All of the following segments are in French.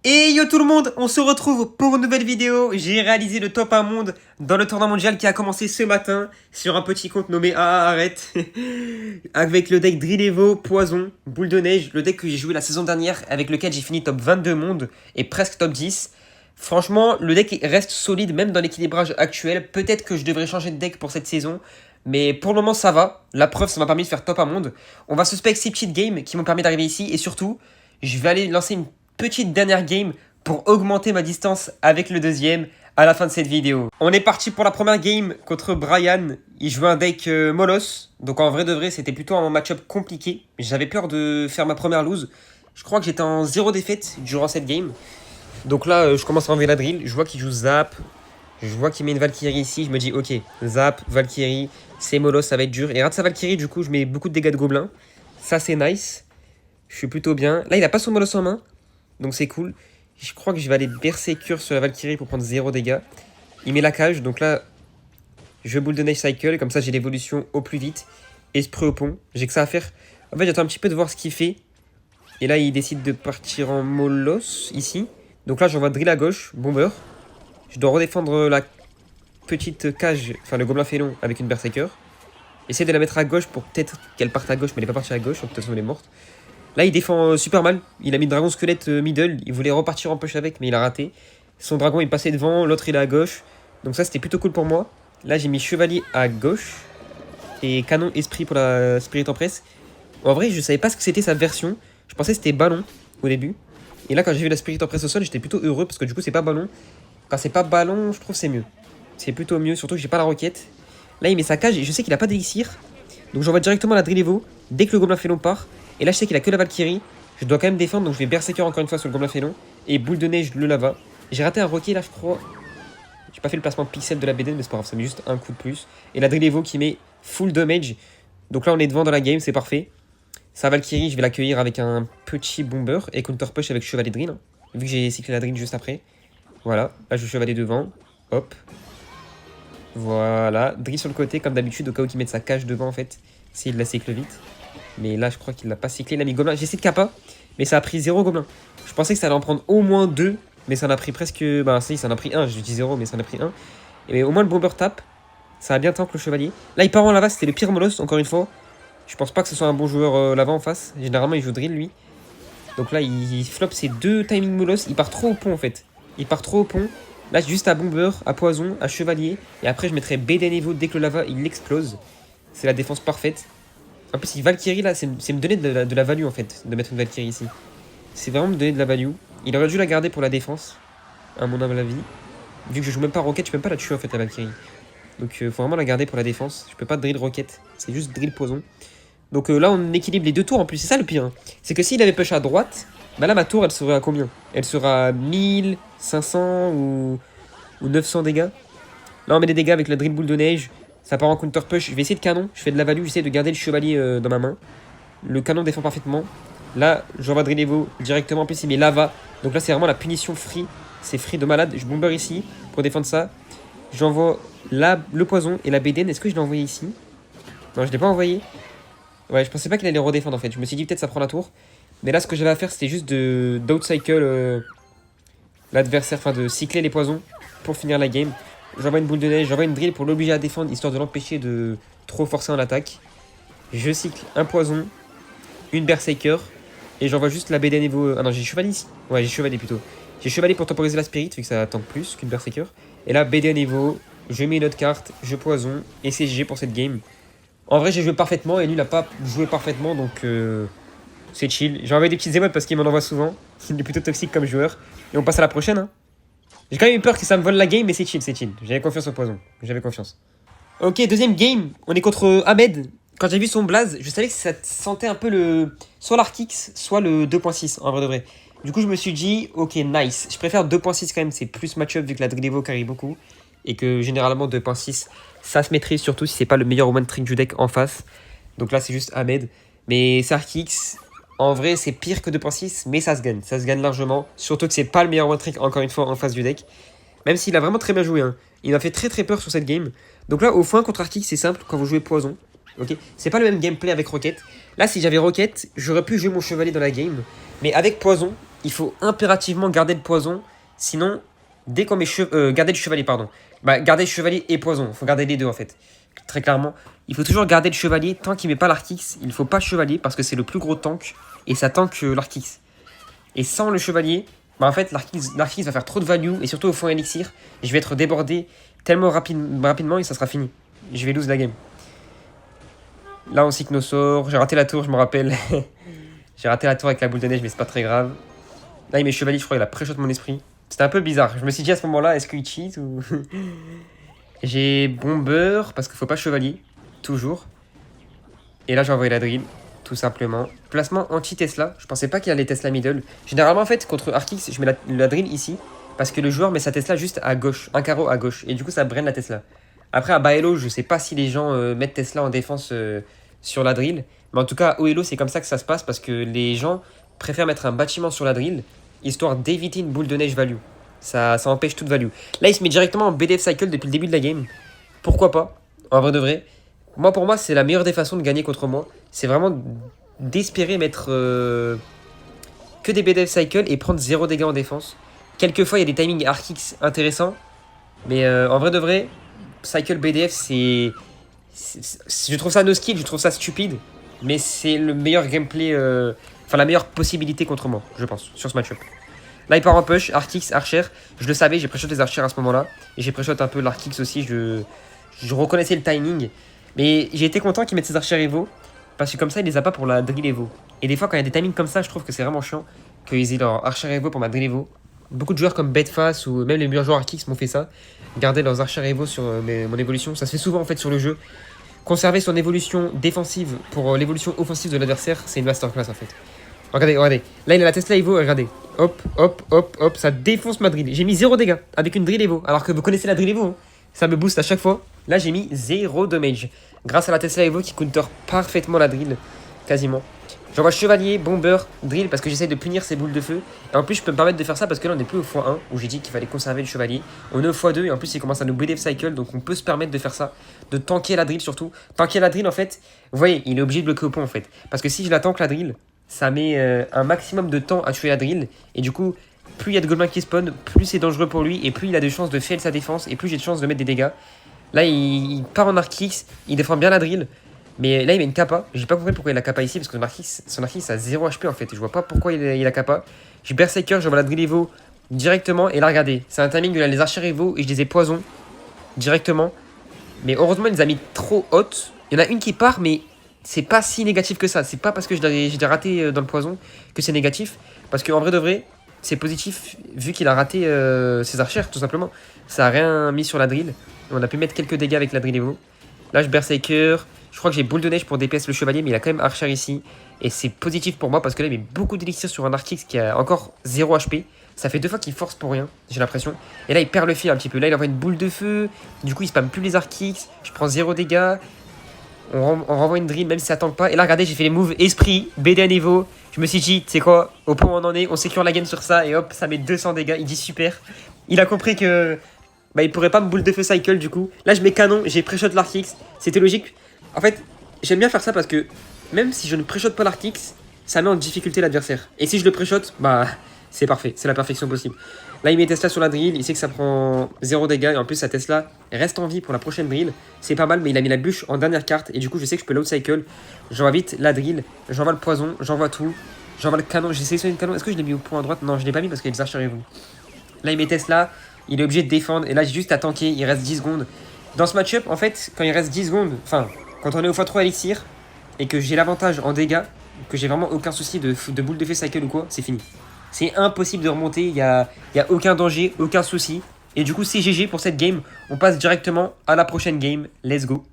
Et yo tout le monde, on se retrouve pour une nouvelle vidéo. J'ai réalisé le top 1 monde dans le tournoi mondial qui a commencé ce matin sur un petit compte nommé Arrête avec le deck Drillevo, Poison, Boule de Neige, le deck que j'ai joué la saison dernière avec lequel j'ai fini top 22 monde et presque top 10. Franchement, le deck reste solide même dans l'équilibrage actuel. Peut-être que je devrais changer de deck pour cette saison. Mais pour le moment ça va. La preuve, ça m'a permis de faire top 1 monde. On va suspect 6 petites games qui m'ont permis d'arriver ici. Et surtout, je vais aller lancer une petite dernière game pour augmenter ma distance avec le deuxième à la fin de cette vidéo. On est parti pour la première game contre Brian. Il jouait un deck Molos. Donc en vrai de vrai, c'était plutôt un match-up compliqué. J'avais peur de faire ma première lose. Je crois que j'étais en 0 défaite durant cette game. Donc là, je commence à enlever la drill. Je vois qu'il joue Zap. Je vois qu'il met une Valkyrie ici. Je me dis, ok, Zap, Valkyrie, c'est Molos, ça va être dur. Et rate sa Valkyrie, du coup, je mets beaucoup de dégâts de gobelins. Ça, c'est nice. Je suis plutôt bien. Là, il a pas son Molos en main. Donc c'est cool. Je crois que je vais aller Berserker sur la Valkyrie pour prendre 0 dégâts. Il met la cage. Donc là, je boule de neige cycle. Comme ça, j'ai l'évolution au plus vite. Esprit au pont. J'ai que ça à faire. En fait, j'attends un petit peu de voir ce qu'il fait. Et là, il décide de partir en Molos ici. Donc là, j'envoie drill à gauche. Bomber. Je dois redéfendre la petite cage. Enfin, le gobelin félon avec une Berserker. Essayer de la mettre à gauche pour peut-être qu'elle parte à gauche. Mais elle n'est pas partie à gauche. Donc de toute façon, elle est morte. Là, il défend super mal. Il a mis dragon squelette middle. Il voulait repartir en push avec, mais il a raté. Son dragon est passé devant, l'autre il est à gauche. Donc ça, c'était plutôt cool pour moi. Là, j'ai mis chevalier à gauche. Et canon esprit pour la Spirit Empress. En vrai, je savais pas ce que c'était sa version. Je pensais que c'était ballon au début. Et là, quand j'ai vu la Spirit Empress au sol, j'étais plutôt heureux parce que du coup, c'est pas ballon. Quand c'est pas ballon, je trouve c'est mieux. C'est plutôt mieux, surtout que j'ai pas la roquette. Là, il met sa cage et je sais qu'il a pas d'élixir. Donc j'envoie directement la Drillevo dès que le gobelin félon part. Et là, je sais qu'il a que la Valkyrie. Je dois quand même défendre, donc je vais Berserker encore une fois sur le gobelin félon. Et boule de neige, le lava. J'ai raté un roquet là, je crois. J'ai pas fait le placement pixel de la BD, mais c'est pas grave, ça met juste un coup de plus. Et la Drillevo qui met full damage. Donc là, on est devant dans la game, c'est parfait. Sa Valkyrie, je vais l'accueillir avec un petit bomber et counter push avec chevalier drill. Vu que j'ai cyclé la drill juste après. Voilà, là je chevalier devant. Hop. Voilà, drill sur le côté, comme d'habitude, au cas où il mette sa cage devant en fait. S'il la cycle vite. Mais là, je crois qu'il l'a pas cyclé. Il a mis gobelin. J'ai essayé de kappa, mais ça a pris 0 gobelin. Je pensais que ça allait en prendre au moins 2, mais ça en a pris presque. Bah, si, ça en a pris 1. Je dis 0, mais ça en a pris 1. Et au moins, le bomber tape. Ça a bien tank le chevalier. Là, il part en lava. C'était le pire Molos, encore une fois. Je pense pas que ce soit un bon joueur lava en face. Généralement, il joue drill lui. Donc là, il flop ses 2 timing Molos. Il part trop au pont en fait. Il part trop au pont. Là, juste à bomber, à poison, à chevalier. Et après, je mettrai BD niveau dès que le lava il explose. C'est la défense parfaite. En plus, si Valkyrie là, c'est me donner de la value en fait, de mettre une Valkyrie ici. C'est vraiment me donner de la value. Il aurait dû la garder pour la défense, à mon humble avis. Vu que je joue même pas Rocket, je peux même pas la tuer en fait la Valkyrie. Donc faut vraiment la garder pour la défense. Je peux pas drill Rocket, c'est juste drill Poison. Donc là, on équilibre les deux tours en plus, c'est ça le pire. Hein. C'est que s'il avait push à droite, bah là ma tour elle serait à combien? Elle sera à 1500 ou 900 dégâts. Là, on met des dégâts avec la drill boule de neige. Ça part en counter push. Je vais essayer de canon. Je fais de la value. J'essaie de garder le chevalier dans ma main. Le canon défend parfaitement. Là, j'envoie Drillevo directement. En plus, il met lava. Donc là, c'est vraiment la punition free. C'est free de malade. Je bomber ici pour défendre ça. J'envoie le poison et la BDN. Est-ce que je l'ai envoyé ici? Non, je l'ai pas envoyé. Ouais, je pensais pas qu'il allait redéfendre en fait. Je me suis dit peut-être ça prend la tour. Mais là, ce que j'avais à faire, c'était juste d'outcycle l'adversaire. Enfin, de cycler les poisons pour finir la game. J'envoie une boule de neige, j'envoie une drill pour l'obliger à défendre, histoire de l'empêcher de trop forcer en attaque. Je cycle un poison, une berserker, et j'envoie juste la BD niveau... Ah non, j'ai chevalier ici. Ouais, j'ai chevalier plutôt. J'ai chevalier pour temporiser la spirit, vu que ça tank plus qu'une berserker. Et là, BD niveau, je mets une autre carte, je poison, et c'est GG pour cette game. En vrai, j'ai joué parfaitement, et lui, il a pas joué parfaitement, donc c'est chill. J'ai envoyé des petites émotes parce qu'il m'en envoie souvent. Il est plutôt toxique comme joueur. Et on passe à la prochaine, hein. J'ai quand même eu peur que ça me vole la game, mais c'est chill, c'est chill. J'avais confiance au poison. J'avais confiance. Ok, deuxième game. On est contre Ahmed. Quand j'ai vu son blaze, je savais que ça sentait un peu le... soit l'Arkix, soit le 2.6, en vrai de vrai. Du coup, je me suis dit, ok, nice. Je préfère 2.6 quand même, c'est plus match-up vu que la Drillevo carry beaucoup. Et que généralement 2.6, ça se maîtrise, surtout si c'est pas le meilleur one trick du deck en face. Donc là, c'est juste Ahmed. Mais c'est Arkix. En vrai, c'est pire que 2.6, mais ça se gagne. Ça se gagne largement. Surtout que c'est pas le meilleur one trick, encore une fois, en face du deck. Même s'il a vraiment très bien joué. Hein. Il m'a fait très très peur sur cette game. Donc là, au fond, contre Arkix, c'est simple quand vous jouez Poison. Ok, c'est pas le même gameplay avec Rocket. Là, si j'avais Rocket, j'aurais pu jouer mon chevalier dans la game. Mais avec Poison, il faut impérativement garder le poison. Sinon, dès qu'on met garder le chevalier, pardon. Bah, garder le chevalier et poison. Il faut garder les deux en fait. Très clairement. Il faut toujours garder le chevalier tant qu'il met pas l'Arkix. Il ne faut pas chevalier parce que c'est le plus gros tank. Et ça tank l'Arkix. Et sans le chevalier, bah en fait, l'Arkix va faire trop de value. Et surtout au fond élixir, je vais être débordé tellement rapidement et ça sera fini. Je vais lose la game. Là, on cycle nos sorts. J'ai raté la tour, je me rappelle. J'ai raté la tour avec la boule de neige, mais c'est pas très grave. Là, il met chevalier, je crois qu'il a pré-shot mon esprit. C'était un peu bizarre. Je me suis dit à ce moment-là, est-ce qu'il cheat ou... J'ai bomber, parce qu'il faut pas chevalier. Toujours. Et là, j'ai envoyé la drill, tout simplement. Placement anti-Tesla. Je pensais pas qu'il allait Tesla middle. Généralement, en fait, contre Arkix, je mets la drill ici. Parce que le joueur met sa Tesla juste à gauche. Un carreau à gauche. Et du coup, ça brain la Tesla. Après, à bas elo, je sais pas si les gens mettent Tesla en défense sur la drill. Mais en tout cas, au elo, c'est comme ça que ça se passe. Parce que les gens préfèrent mettre un bâtiment sur la drill. Histoire d'éviter une boule de neige value. Ça empêche toute value. Là, il se met directement en BDF cycle depuis le début de la game. Pourquoi pas? En vrai de vrai. Pour moi, c'est la meilleure des façons de gagner contre moi. C'est vraiment d'espérer mettre que des BDF cycle et prendre 0 dégâts en défense. Quelquefois, il y a des timings Arkix intéressants. Mais en vrai de vrai, cycle BDF, je trouve ça no skill, je trouve ça stupide. Mais c'est le meilleur gameplay... Enfin, la meilleure possibilité contre moi, je pense, sur ce match-up. Là, il part en push, Arkix, Archer. Je le savais, j'ai pré-shot les Archers à ce moment-là. Et j'ai pré-shot un peu l'Arkix aussi. Je reconnaissais le timing. Mais j'ai été content qu'ils mettent ses Archers Evo. Parce que comme ça, il les a pas pour la drill Evo. Et des fois, quand il y a des timings comme ça, je trouve que c'est vraiment chiant qu'ils aient leur Archer Evo pour ma drill Evo. Beaucoup de joueurs comme Bedfast ou même les meilleurs joueurs Arkix m'ont fait ça. Garder leurs Archers Evo sur mon évolution. Ça se fait souvent en fait sur le jeu. Conserver son évolution défensive pour l'évolution offensive de l'adversaire, c'est une masterclass en fait. Regardez, regardez. Là, il a la Tesla Evo, regardez. Hop, hop, hop, hop, ça défonce ma drill. J'ai mis 0 dégâts avec une drill Evo. Alors que vous connaissez la drill Evo, hein. Ça me booste à chaque fois. Là, j'ai mis 0 damage. Grâce à la Tesla Evo qui counter parfaitement la drill. Quasiment. J'envoie chevalier, bomber, drill parce que j'essaie de punir ces boules de feu. Et en plus, je peux me permettre de faire ça parce que là, on n'est plus au x1 où j'ai dit qu'il fallait conserver le chevalier. On est au x2 et en plus, il commence à nous BDF cycle. Donc, on peut se permettre de faire ça. De tanker la drill surtout. Tanker la drill, en fait, vous voyez, il est obligé de bloquer au pont en fait. Parce que si je la tank la drill, ça met un maximum de temps à tuer la drill. Et du coup, plus il y a de gobelins qui spawn, plus c'est dangereux pour lui. Et plus il a de chances de fail sa défense. Et plus j'ai de chances de mettre des dégâts. Là, il part en Arkix. Il défend bien la drill. Mais là, il met une kappa. J'ai pas compris pourquoi il a kappa ici. Parce que son Arkix a 0 HP en fait. Et je vois pas pourquoi il a kappa. J'ai Berserker, j'envoie la drill Evo directement. Et là, regardez. C'est un timing où il a les archers Evo. Et je les ai poison directement. Mais heureusement, il les a mis trop hautes. Il y en a une qui part, mais c'est pas si négatif que ça. C'est pas parce que je l'ai raté dans le poison que c'est négatif. Parce qu'en vrai de vrai, c'est positif vu qu'il a raté ses archers, tout simplement. Ça a rien mis sur la drill. On a pu mettre quelques dégâts avec la drill Evo. Là, je Berserker. Je crois que j'ai boule de neige pour DPS le chevalier, mais il a quand même archer ici. Et c'est positif pour moi parce que là, il met beaucoup d'élixir sur un Arkix qui a encore 0 HP. Ça fait 2 fois qu'il force pour rien, j'ai l'impression. Et là, il perd le fil un petit peu. Là, il envoie une boule de feu. Du coup, il spamme plus les Arkix. Je prends 0 dégâts. On renvoie une drill, même si ça tank pas. Et là, regardez, j'ai fait les moves esprit, BD à niveau. Je me suis dit, tu sais quoi, au point où on en est, on sécure la game sur ça. Et hop, ça met 200 dégâts. Il dit super. Il a compris que il pourrait pas me boule de feu cycle du coup. Là, je mets canon, j'ai pré-shot l'Arkix. C'était logique. En fait, j'aime bien faire ça parce que même si je ne pré-shot pas l'Arkix, ça met en difficulté l'adversaire. Et si je le pré-shot, c'est parfait, c'est la perfection possible. Là, il met Tesla sur la drill, il sait que ça prend 0 dégâts. Et en plus, sa Tesla reste en vie pour la prochaine drill. C'est pas mal, mais il a mis la bûche en dernière carte. Et du coup, je sais que je peux l'out cycle. J'envoie vite la drill, j'envoie le poison, j'envoie tout. J'envoie le canon, j'ai sélectionné le canon. Est-ce que je l'ai mis au point à droite? Non, je l'ai pas mis parce qu'il y a des archers vous. Là, il met Tesla, il est obligé de défendre. Et là, j'ai juste à tanker, il reste 10 secondes. Dans ce match-up, en fait, quand il reste 10 secondes, enfin, quand on est au x3 élixir et que j'ai l'avantage en dégâts, que j'ai vraiment aucun souci de boule de feu cycle ou quoi, c'est fini. C'est impossible de remonter, il y a aucun danger, aucun souci. Et du coup, c'est GG pour cette game. On passe directement à la prochaine game. Let's go.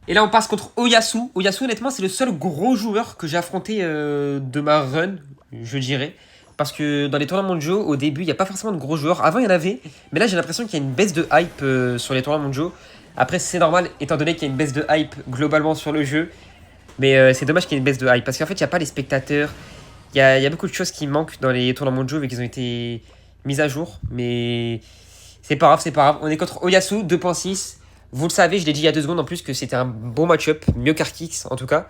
Et là, on passe contre Oyasu. Oyasu, honnêtement, c'est le seul gros joueur que j'ai affronté de ma run, je dirais. Parce que dans les tournois mondiaux, au début, il n'y a pas forcément de gros joueurs. Avant, il y en avait. Mais là, j'ai l'impression qu'il y a une baisse de hype sur les tournois mondiaux. Après, c'est normal, étant donné qu'il y a une baisse de hype globalement sur le jeu. Mais c'est dommage qu'il y ait une baisse de hype. Parce qu'en fait, il n'y a pas les spectateurs. Il y a beaucoup de choses qui manquent dans les tournois mondiaux vu qu'ils ont été mis à jour. Mais c'est pas grave, c'est pas grave. On est contre Oyasu, 2.6. Vous le savez, je l'ai dit il y a 2 secondes en plus que c'était un bon match-up. Mieux qu'Arkix en tout cas.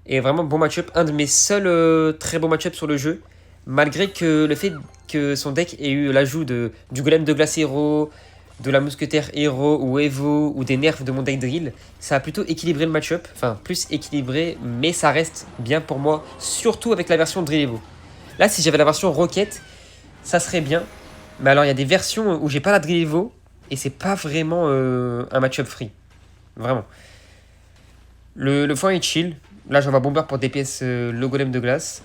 Et vraiment bon match-up. Un de mes seuls très bons match-up sur le jeu. malgré que le fait que son deck ait eu l'ajout du golem de glace héros, de la mousquetaire héros ou Evo ou des nerfs de mon deck drill, ça a plutôt équilibré le match-up, enfin plus équilibré, mais ça reste bien pour moi, surtout avec la version drill Evo. Là, si j'avais la version Rocket, ça serait bien, mais alors il y a des versions où j'ai pas la drill Evo et c'est pas vraiment un match-up free, vraiment. Le foin est chill, là j'envoie Bomber pour DPS le golem de glace.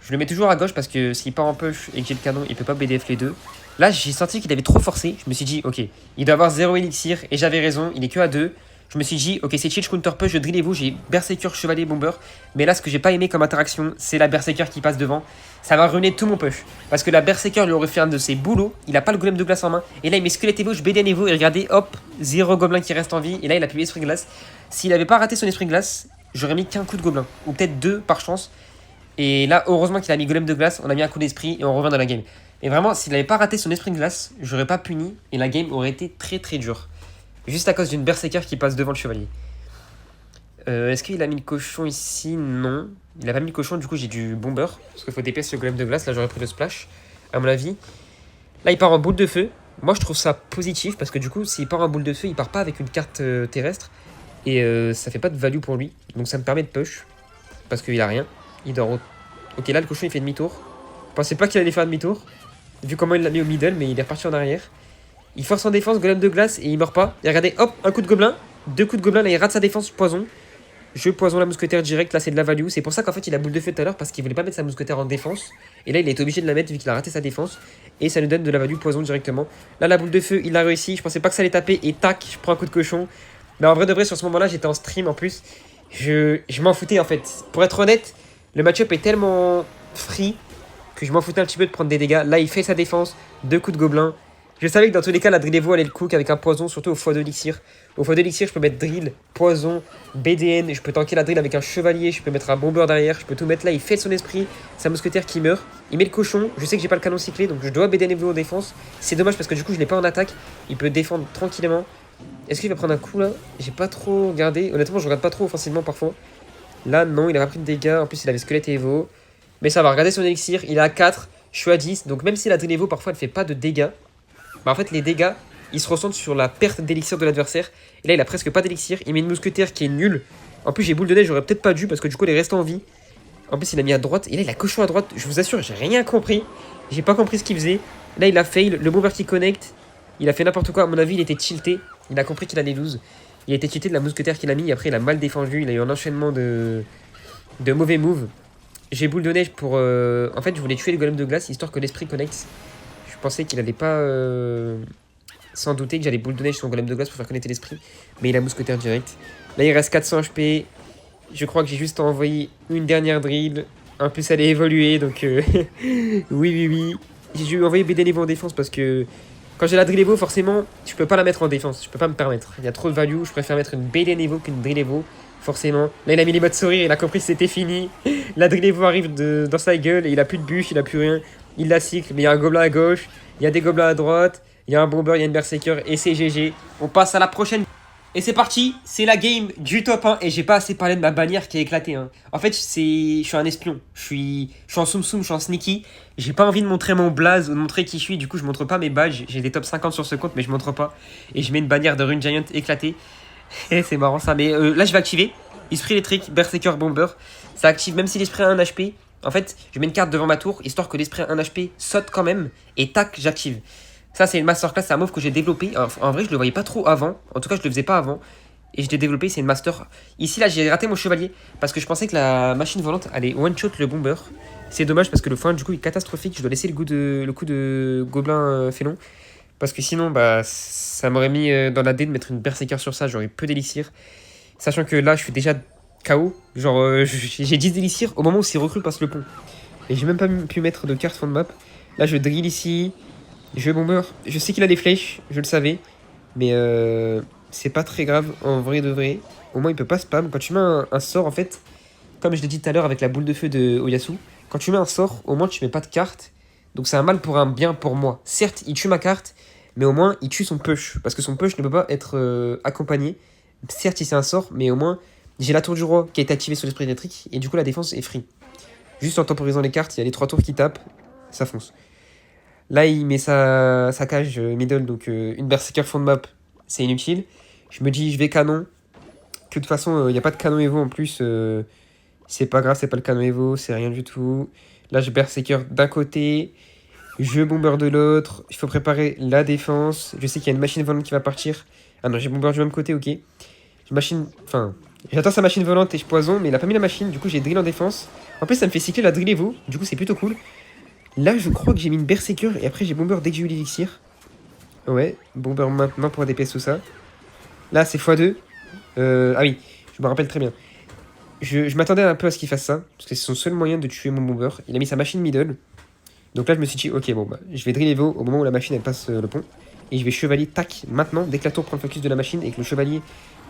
Je le mets toujours à gauche parce que s'il part en push et que j'ai le canon, il peut pas BDF les deux. Là, j'ai senti qu'il avait trop forcé. Je me suis dit, ok, il doit avoir 0 élixir. Et j'avais raison, il est que à 2. Je me suis dit, ok, c'est chill, je counter push, je drill vous, j'ai Berserker, Chevalier, Bomber. Mais là, ce que j'ai pas aimé comme interaction, c'est la Berserker qui passe devant. Ça m'a ruiné tout mon push. Parce que la Berserker lui aurait fait un de ses boulots. Il a pas le golem de glace en main. Et là, il met Squelette Evo, je BDN Evo. Et regardez, hop, 0 gobelin qui reste en vie. Et là, il a pu Esprit Glace. S'il avait pas raté son Esprit Glace, j'aurais mis qu'un coup de gobelin. Ou peut-être 2 par chance. Et là, heureusement qu'il a mis golem de glace, on a mis un coup d'esprit et on revient dans la game. Et vraiment, s'il n'avait pas raté son esprit de glace, j'aurais pas puni et la game aurait été très très dure. Juste à cause d'une berserker qui passe devant le chevalier. Est-ce qu'il a mis le cochon ici? Non. Il a pas mis le cochon, du coup j'ai du bomber. Parce qu'il faut DPS le golem de glace, là j'aurais pris le splash, à mon avis. Là il part en boule de feu. Moi je trouve ça positif parce que du coup s'il part en boule de feu, il part pas avec une carte terrestre. Et ça fait pas de value pour lui. Donc ça me permet de push. Parce qu'il a rien. Il dort. Ok, là le cochon il fait demi-tour. Je pensais pas qu'il allait faire demi-tour. Vu comment il l'a mis au middle, mais il est reparti en arrière. Il force en défense, golem de glace et il meurt pas. Et regardez, hop, un coup de gobelin. 2 coups de gobelin, là il rate sa défense, poison. Je poison la mousquetaire direct, là c'est de la value. C'est pour ça qu'en fait il a boule de feu tout à l'heure parce qu'il voulait pas mettre sa mousquetaire en défense. Et là il est obligé de la mettre vu qu'il a raté sa défense. Et ça nous donne de la value poison directement. Là la boule de feu, il l'a réussi. Je pensais pas que ça allait taper. Et tac, je prends un coup de cochon. Mais en vrai de vrai, sur ce moment-là, j'étais en stream en plus. Je m'en foutais en fait. Pour être honnête, le match-up est tellement free que je m'en foutais un petit peu de prendre des dégâts. Là, il fait sa défense, 2 coups de gobelin. Je savais que dans tous les cas, la drill Evo allait le cook avec un poison, surtout au x2 d'élixir. Au x2 d'élixir, je peux mettre drill, poison, BDN. Je peux tanker la drill avec un chevalier. Je peux mettre un bomber derrière. Je peux tout mettre là. Il fait son esprit. Sa mousquetaire qui meurt. Il met le cochon. Je sais que j'ai pas le canon cyclé, donc je dois BDN Evo en défense. C'est dommage parce que du coup, je l'ai pas en attaque. Il peut défendre tranquillement. Est-ce qu'il va prendre un coup là? J'ai pas trop regardé. Honnêtement, je regarde pas trop offensivement parfois. Là, non, il a pas pris de dégâts. En plus, il avait squelette et Evo. Mais ça va, regardez son élixir. Il est à 4. Je suis à 10. Donc, même si la drill Evo parfois elle fait pas de dégâts, bah en fait, les dégâts ils se ressentent sur la perte d'élixir de l'adversaire. Et là, il a presque pas d'élixir. Il met une mousquetaire qui est nulle. En plus, j'ai boule de neige, j'aurais peut-être pas dû parce que du coup, elle est restée en vie. En plus, il a mis à droite. Et là, il a cochon à droite. Je vous assure, j'ai rien compris. J'ai pas compris ce qu'il faisait. Là, il a fail. Le bomber qui connecte. Il a fait n'importe quoi. À mon avis, il était tilté. Il a compris qu'il allait lose. Il a été tilté de la mousquetaire qu'il a mis. Et après, il a mal défendu. Il a eu un enchaînement de mauvais moves. J'ai boule de neige pour... En fait, je voulais tuer le golem de glace histoire que l'esprit connecte. Je pensais qu'il allait pas... Sans douter que j'allais boule de neige sur son golem de glace pour faire connecter l'esprit. Mais il a mousquetaire direct. Là, il reste 400 HP. Je crois que j'ai juste envoyé une dernière drill. En plus, elle est évoluée. Donc, oui. J'ai dû envoyer BD niveau en défense parce que... Quand j'ai la drill Evo, forcément, je peux pas la mettre en défense. Je peux pas me permettre. Il y a trop de value. Je préfère mettre une BD Evo qu'une drill Evo. Forcément. Là, il a mis les modes sourire. Il a compris que c'était fini. La drill Evo arrive dans sa gueule. Et il a plus de bûche. Il a plus rien. Il la cycle. Mais il y a un gobelin à gauche. Il y a des gobelins à droite. Il y a un bomber. Il y a une berserker. Et c'est GG. On passe à la prochaine. Et c'est parti, c'est la game du top 1 et j'ai pas assez parlé de ma bannière qui a éclaté. Hein. En fait, je suis un espion, je suis en soum soum, je suis en sneaky. J'ai pas envie de montrer mon blaze ou de montrer qui je suis, du coup je montre pas mes badges. J'ai des top 50 sur ce compte mais je montre pas. Et je mets une bannière de Rune Giant éclatée. Et c'est marrant ça, mais là je vais activer. Esprit électrique, Berserker Bomber. Ça active même si l'esprit a 1 HP. En fait, je mets une carte devant ma tour, histoire que l'esprit a 1 HP saute quand même. Et tac, j'active. Ça, c'est une masterclass, c'est un move que j'ai développé. En vrai, je le voyais pas trop avant. En tout cas, je le faisais pas avant. Et je l'ai développé, c'est une master. Ici, là, j'ai raté mon chevalier. Parce que je pensais que la machine volante allait one-shot le bomber. C'est dommage parce que le foin, du coup, est catastrophique. Je dois laisser le coup de gobelin félon. Parce que sinon, bah, ça m'aurait mis dans la dé de mettre une berserker sur ça. J'aurais peu d'élixir. Sachant que là, je suis déjà KO. Genre, j'ai 10 d'élixir au moment où ces recrues passent le pont. Et j'ai même pas pu mettre de carte fond de map. Là, je drill ici. Je bomber, je sais qu'il a des flèches, je le savais, mais c'est pas très grave en vrai de vrai. Au moins il peut pas spam. Quand tu mets un sort en fait, comme je l'ai dit tout à l'heure avec la boule de feu de Oyasu, quand tu mets un sort, au moins tu mets pas de carte. Donc c'est un mal pour un bien pour moi. Certes, il tue ma carte, mais au moins il tue son push. Parce que son push ne peut pas être accompagné. Certes, il c'est un sort, mais au moins j'ai la tour du roi qui a été activée sur l'esprit électrique, et du coup la défense est free. Juste en temporisant les cartes, il y a les 3 tours qui tapent, ça fonce. Là, il met sa cage middle, donc une Berserker fond de map, c'est inutile. Je me dis, je vais canon, que de toute façon, il n'y a pas de canon Evo en plus. C'est pas grave, c'est pas le canon Evo, c'est rien du tout. Là, je Berserker d'un côté, je bomber de l'autre. Il faut préparer la défense. Je sais qu'il y a une machine volante qui va partir. Ah non, j'ai bomber du même côté, ok. Enfin, j'attends sa machine volante et je poison, mais il a pas mis la machine, du coup j'ai drill en défense. En plus, ça me fait cycler la drill Evo, du coup c'est plutôt cool. Là, je crois que j'ai mis une Berserker et après j'ai bomber dès que j'ai eu l'élixir. Ouais, bomber maintenant pour DPS tout ça. Là, c'est x2. Ah oui, je me rappelle très bien. Je m'attendais un peu à ce qu'il fasse ça, parce que c'est son seul moyen de tuer mon bomber. Il a mis sa machine middle. Donc là, je me suis dit, ok, bon, bah, je vais drill Evo au moment où la machine elle passe le pont. Et je vais chevalier, tac, maintenant, dès que la tour prend le focus de la machine et que le chevalier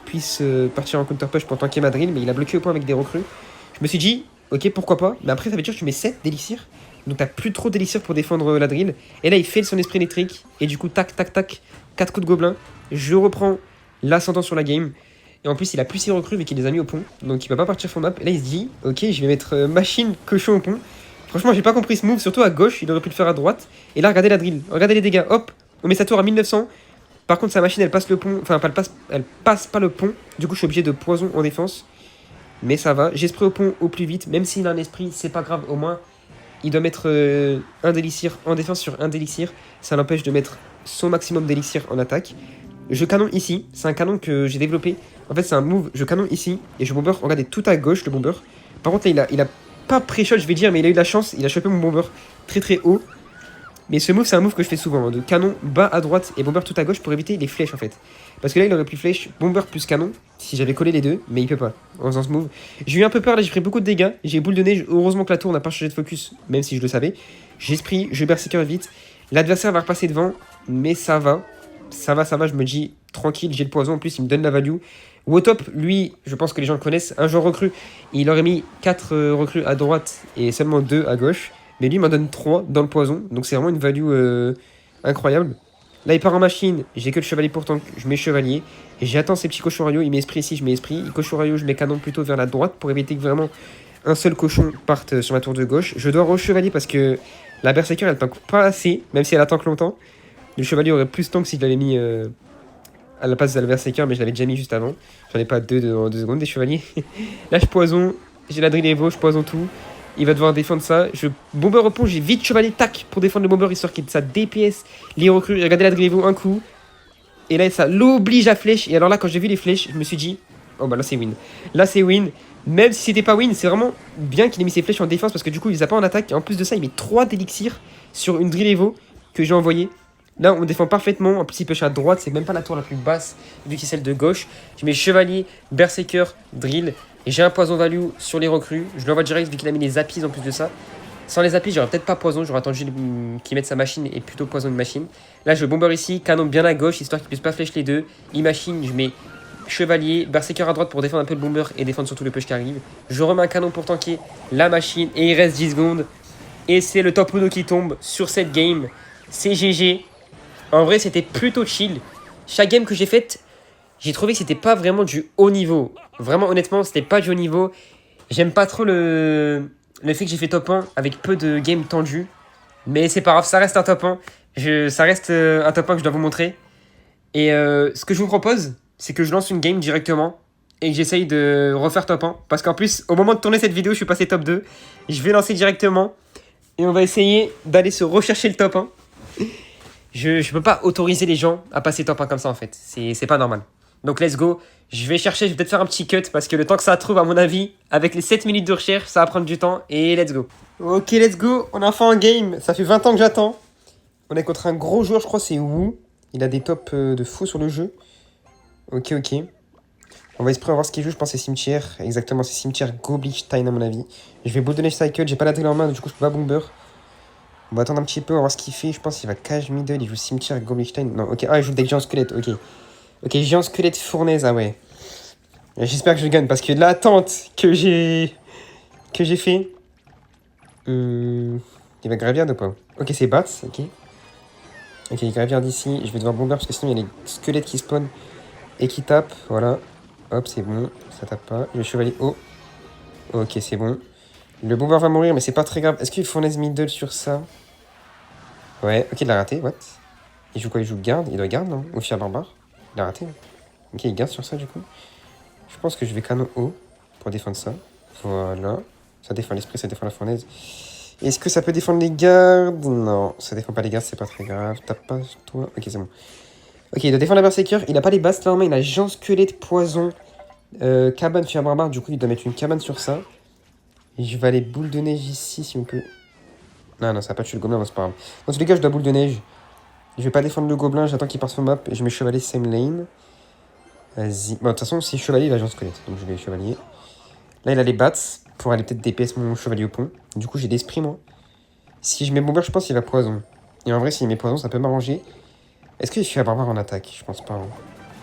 puisse partir en counter push pour tanker ma drill, mais il a bloqué au point avec des recrues. Je me suis dit, ok, pourquoi pas, mais après, ça veut dire que tu mets 7 d'élixir. Donc t'as plus trop d'élixir pour défendre la drill. Et là, il fait son esprit électrique. Et du coup, tac, tac, tac, 4 coups de gobelin. Je reprends l'ascendant sur la game. Et en plus, il a plus ses recrues vu qu'il les a mis au pont. Donc il va pas partir fond map. Et là, il se dit, ok, je vais mettre machine cochon au pont. Franchement, j'ai pas compris ce move, surtout à gauche. Il aurait pu le faire à droite. Et là, regardez la drill. Regardez les dégâts. Hop, on met sa tour à 1900. Par contre, sa machine, elle passe le pont. Enfin, elle passe pas le pont. Du coup, je suis obligé de poison en défense. Mais ça va. J'ai esprit au pont au plus vite. Même s'il a un esprit, c'est pas grave. Au moins, il doit mettre un d'élixir en défense sur un d'élixir. Ça l'empêche de mettre son maximum d'élixir en attaque. Je canon ici. C'est un canon que j'ai développé. En fait, c'est un move. Je canon ici. Et je bomber. Regardez, tout à gauche, le bomber. Par contre, là, il a pas pré-shot, je vais dire, mais il a eu de la chance. Il a chopé mon bomber très très haut. Mais ce move, c'est un move que je fais souvent, hein, de canon bas à droite et bomber tout à gauche pour éviter les flèches en fait. Parce que là, il aurait pu flèche, bomber plus canon, si j'avais collé les deux, mais il peut pas, en faisant ce move. J'ai eu un peu peur, là, j'ai pris beaucoup de dégâts, j'ai boule de neige, heureusement que la tour n'a pas changé de focus, même si je le savais. J'ai esprit, je berserker vite. L'adversaire va repasser devant, mais ça va. Ça va, je me dis, tranquille, j'ai le poison, en plus, il me donne la value. Wotop, lui, je pense que les gens le connaissent, un joueur recru, il aurait mis 4 recrues à droite et seulement 2 à gauche. Mais lui, il m'en donne 3 dans le poison. Donc c'est vraiment une value incroyable. Là, il part en machine. J'ai que le chevalier pour tank. Je mets chevalier. Et j'attends ces petits cochons royaux. Il met esprit ici, je mets esprit. Il cochon royaux, je mets canon plutôt vers la droite pour éviter que vraiment un seul cochon parte sur ma tour de gauche. Je dois re-chevalier parce que la berserker, elle tank pas assez. Même si elle attend longtemps. Le chevalier aurait plus tank si je l'avais mis à la place de la berserker. Mais je l'avais déjà mis juste avant. J'en ai pas 2 en 2 secondes des chevaliers. Là, je poison. J'ai la drill Evo, je poison tout. Il va devoir défendre ça. Je bomber au pont, j'ai vite chevalier tac pour défendre le bomber histoire qu'il ça DPS les recrues. Regardez la drill Evo un coup. Et là ça l'oblige à flèche. Et alors là quand j'ai vu les flèches, je me suis dit oh bah là c'est win. Là c'est win. Même si c'était pas win, c'est vraiment bien qu'il ait mis ses flèches en défense parce que du coup il les a pas en attaque. Et en plus de ça, il met 3 d'élixir sur une drill Evo que j'ai envoyé. Là on défend parfaitement. En plus il pêche à droite, c'est même pas la tour la plus basse vu que c'est celle de gauche. Je mets chevalier, berserker, drill. Et j'ai un poison value sur les recrues. Je l'envoie direct vu qu'il a mis les apis en plus de ça. Sans les apis, j'aurais peut-être pas poison. J'aurais attendu qu'il mette sa machine et plutôt poison une machine. Là, je bomber ici, canon bien à gauche, histoire qu'il puisse pas flèche les deux. Machine, je mets chevalier, berserker à droite pour défendre un peu le bomber et défendre surtout le push qui arrive. Je remets un canon pour tanker la machine et il reste 10 secondes. Et c'est le top Uno qui tombe sur cette game. C'est GG. En vrai, c'était plutôt chill. Chaque game que j'ai faite, j'ai trouvé que c'était pas vraiment du haut niveau. Vraiment, honnêtement, c'était pas du haut niveau. J'aime pas trop le fait que j'ai fait top 1 avec peu de games tendus. Mais c'est pas grave, ça reste un top 1. Ça reste un top 1 que je dois vous montrer. Et ce que je vous propose, c'est que je lance une game directement et que j'essaye de refaire top 1. Parce qu'en plus, au moment de tourner cette vidéo, je suis passé top 2. Je vais lancer directement et on va essayer d'aller se rechercher le top 1. Je peux pas autoriser les gens à passer top 1 comme ça en fait. C'est pas normal. Donc let's go, je vais peut-être faire un petit cut parce que le temps que ça trouve à mon avis, avec les 7 minutes de recherche, ça va prendre du temps et let's go. Ok let's go, on a enfin un game, ça fait 20 ans que j'attends. On est contre un gros joueur, je crois c'est Wu. Il a des tops de fou sur le jeu. Ok. On va espérer voir ce qu'il joue, je pense que c'est cimetière. Exactement, c'est cimetière Goblichstein à mon avis. Je vais Boulder Cycle, j'ai pas la drill en main, du coup je peux pas bomber. On va attendre un petit peu, on va voir ce qu'il fait. Je pense qu'il va cage middle, il joue cimetière Goblichstein. Non, ok, il joue deck géant squelette, ok. Ok, géant squelette fournaise, ah ouais. J'espère que je gagne parce que l'attente que j'ai fait. Il va graveyard ou pas? Ok, c'est Bats, ok. Ok, il graveyard ici. Je vais devoir bomber parce que sinon il y a les squelettes qui spawnent et qui tapent. Voilà. Hop, c'est bon. Ça tape pas. Je vais chevalier haut. Ok, c'est bon. Le bomber va mourir, mais c'est pas très grave. Est-ce qu'il fournaise middle sur ça? Ouais, ok, il l'a raté, what? Il joue quoi? Il joue garde? Il doit garde, non? Ou fier barbare? Il a raté. Ok, il garde sur ça, du coup. Je pense que je vais canon haut pour défendre ça. Voilà. Ça défend l'esprit, ça défend la fournaise. Est-ce que ça peut défendre les gardes? Non, ça défend pas les gardes, c'est pas très grave. T'as pas toi? Ok, c'est bon. Ok, il doit défendre la berserker. Il a pas les basses là en main, il a Jean Squelette, Poison, cabane, fier barbare. Du coup, il doit mettre une cabane sur ça. Et je vais aller boule de neige ici si on peut. Non, non, ça va pas tuer le gobelin, c'est pas grave. Dans tous les cas, je dois boule de neige. Je vais pas défendre le gobelin, j'attends qu'il parte sur map. Et je mets chevalier same lane. Vas-y. Bon, de toute façon, c'est chevalier, il a Jean Squelette. Donc je vais chevalier. Là, il a les bats pour aller peut-être DPS mon chevalier au pont. Du coup, j'ai l'esprit, moi. Si je mets bomber, je pense qu'il va poison. Et en vrai, s'il met poison, ça peut m'arranger. Est-ce que je suis à barbare en attaque? Je pense pas. Hein.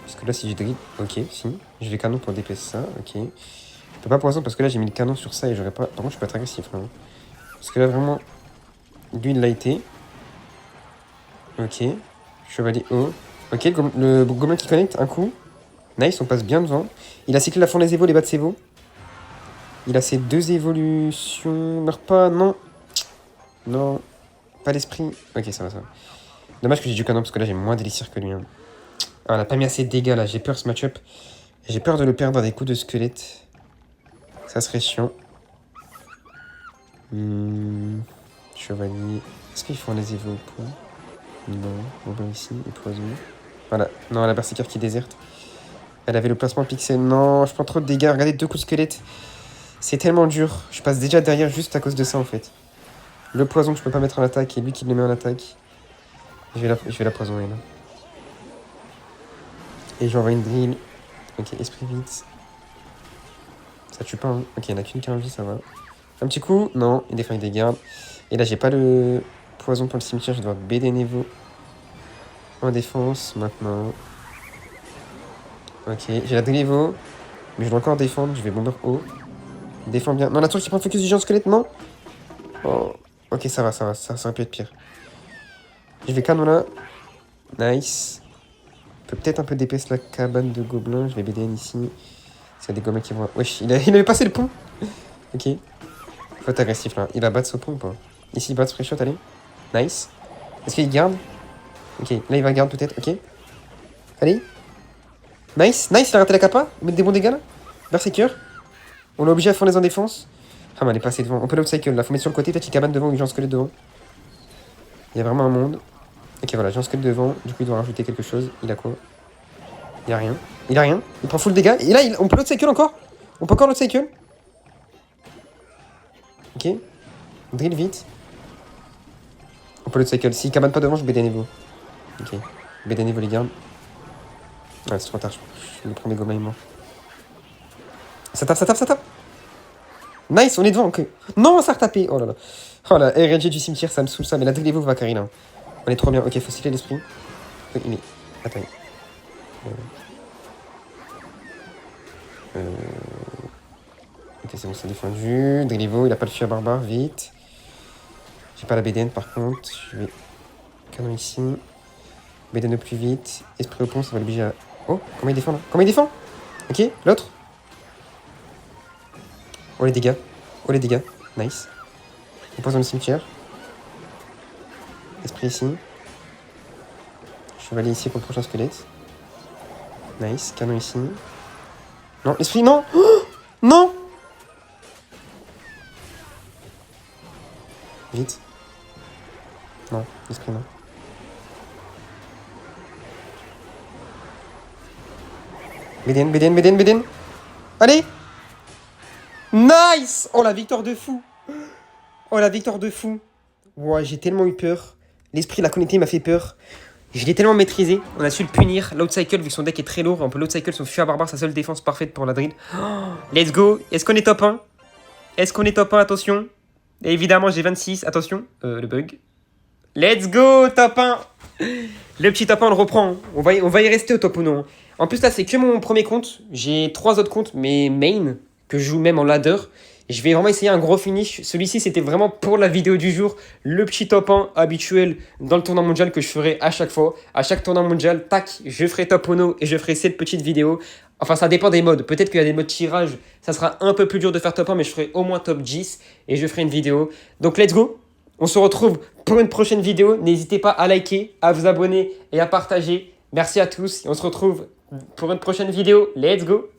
Parce que là, si j'ai drill, ok, si. Je vais canon pour DPS ça, ok. Je peux pas poison parce que là, j'ai mis le canon sur ça et j'aurais pas. Par contre, je peux être agressif, là. Hein. Parce que là, vraiment, lui, il l'a été. Ok. Chevalier haut. Ok, le gobelin qui connecte, un coup. Nice, on passe bien devant. Il a cyclé la fournaise Evo, les bats de Evo. Il a ses 2 évolutions. Meurt pas, non. Non. Pas l'esprit. Ok, ça va, ça va. Dommage que j'ai du canon parce que là j'ai moins d'élixir que lui. Hein. Ah, on a pas mis assez de dégâts là, j'ai peur ce match-up. J'ai peur de le perdre à des coups de squelette. Ça serait chiant. Chevalier. Est-ce qu'ils font les évos au point? Non. On va ici, et poison. Voilà. Non, la berserker qui déserte. Elle avait le placement pixel. Non, je prends trop de dégâts. Regardez, 2 coups de squelette. C'est tellement dur. Je passe déjà derrière juste à cause de ça en fait. Le poison que je peux pas mettre en attaque et lui qui le met en attaque. Je vais la poisonner là. Et j'envoie une drill. Ok, esprit vite. Ça tue pas, hein. Ok, il n'y en a qu'une qui a envie, ça va. Un petit coup. Non, il défend, il dégarde. Et là, j'ai pas le poison pour le cimetière. Je dois BD Nevo en défense maintenant. Ok, j'ai la drill Evo. Mais je dois encore défendre. Je vais bomber haut. Défends bien. Non, la tour qui prend le focus du géant squelette, non. Oh. Ok, ça va, ça va. Ça aurait pu être pire. Je vais canon là. Nice. Peut-être un peu d'épaisse la cabane de gobelins. Je vais BDN ici. S'il y a des gobelins qui vont. Wesh, il avait passé le pont. Ok. Faut être agressif là. Il va battre ce pont ou pas? Ici, il bat spray shot, allez. Nice. Est-ce qu'il garde? Ok, là il va garde peut-être. Ok. Allez. Nice. Nice, il a raté la capa. Mettre des bons dégâts là. Berserker. On l'a obligé à fournaise en défense. Ah, mais elle est passée devant. On peut l'outcycle là. Faut mettre sur le côté. Peut-être qu'il cabane devant ou Jean Squelette devant. Il y a vraiment un monde. Ok, voilà, Jean Squelette devant. Du coup, il doit rajouter quelque chose. Il a quoi? Il a rien. Il a rien. Il prend full dégâts. Et là, on peut l'autre cycle encore? On peut encore l'autre cycle? Ok. Drill vite. On peut l'autre cycle. S'il cabane pas devant, je BD niveau. Ok. BD niveau les gardes. Ouais, c'est trop tard. Le premier gobelin est mort. Ça tape, ça tape, ça tape. Nice, on est devant. Ok. Non, ça a retapé. Oh là là. Oh là, RNG du cimetière, ça me saoule ça. Mais la drill Evo va carry là. On est trop bien. Ok, faut cycler l'esprit. Il est. Attends. Ok, c'est bon, c'est défendu. Drill il a pas le feu à barbare, vite. J'ai pas la BDN par contre. Je vais canon ici. BDN au plus vite. Esprit au pont, ça va l'obliger à. Oh, comment il défend là? Comment il défend? Ok, l'autre. Oh les dégâts. Oh les dégâts. Nice. On pose dans le cimetière. Esprit ici. Chevalier ici pour le prochain squelette. Nice. Canon ici. Non, l'esprit, non! Oh non! Vite. Non, l'esprit, non. BDN, BDN, BDN, BDN. Allez! Nice! Oh, la victoire de fou! Oh, la victoire de fou! Ouais, j'ai tellement eu peur. L'esprit, la connecté m'a fait peur. Je l'ai tellement maîtrisé. On a su le punir. L'outcycle, vu que son deck est très lourd, on peut l'outcycle son fût à barbare, sa seule défense parfaite pour la drill. Oh, let's go! Est-ce qu'on est top 1? Est-ce qu'on est top 1? Attention! Et évidemment, j'ai 26. Attention, le bug. Let's go! Top 1! Le petit top 1, on le reprend. On va y rester au top 1. En plus, là, c'est que mon premier compte. J'ai 3 autres comptes, mais main, que je joue même en ladder. Je vais vraiment essayer un gros finish. Celui-ci, c'était vraiment pour la vidéo du jour. Le petit top 1 habituel dans le tournoi mondial que je ferai à chaque fois. À chaque tournoi mondial, tac, je ferai top Ono et je ferai cette petite vidéo. Enfin, ça dépend des modes. Peut-être qu'il y a des modes tirage. Ça sera un peu plus dur de faire top 1, mais je ferai au moins top 10 et je ferai une vidéo. Donc, let's go. On se retrouve pour une prochaine vidéo. N'hésitez pas à liker, à vous abonner et à partager. Merci à tous et on se retrouve pour une prochaine vidéo. Let's go!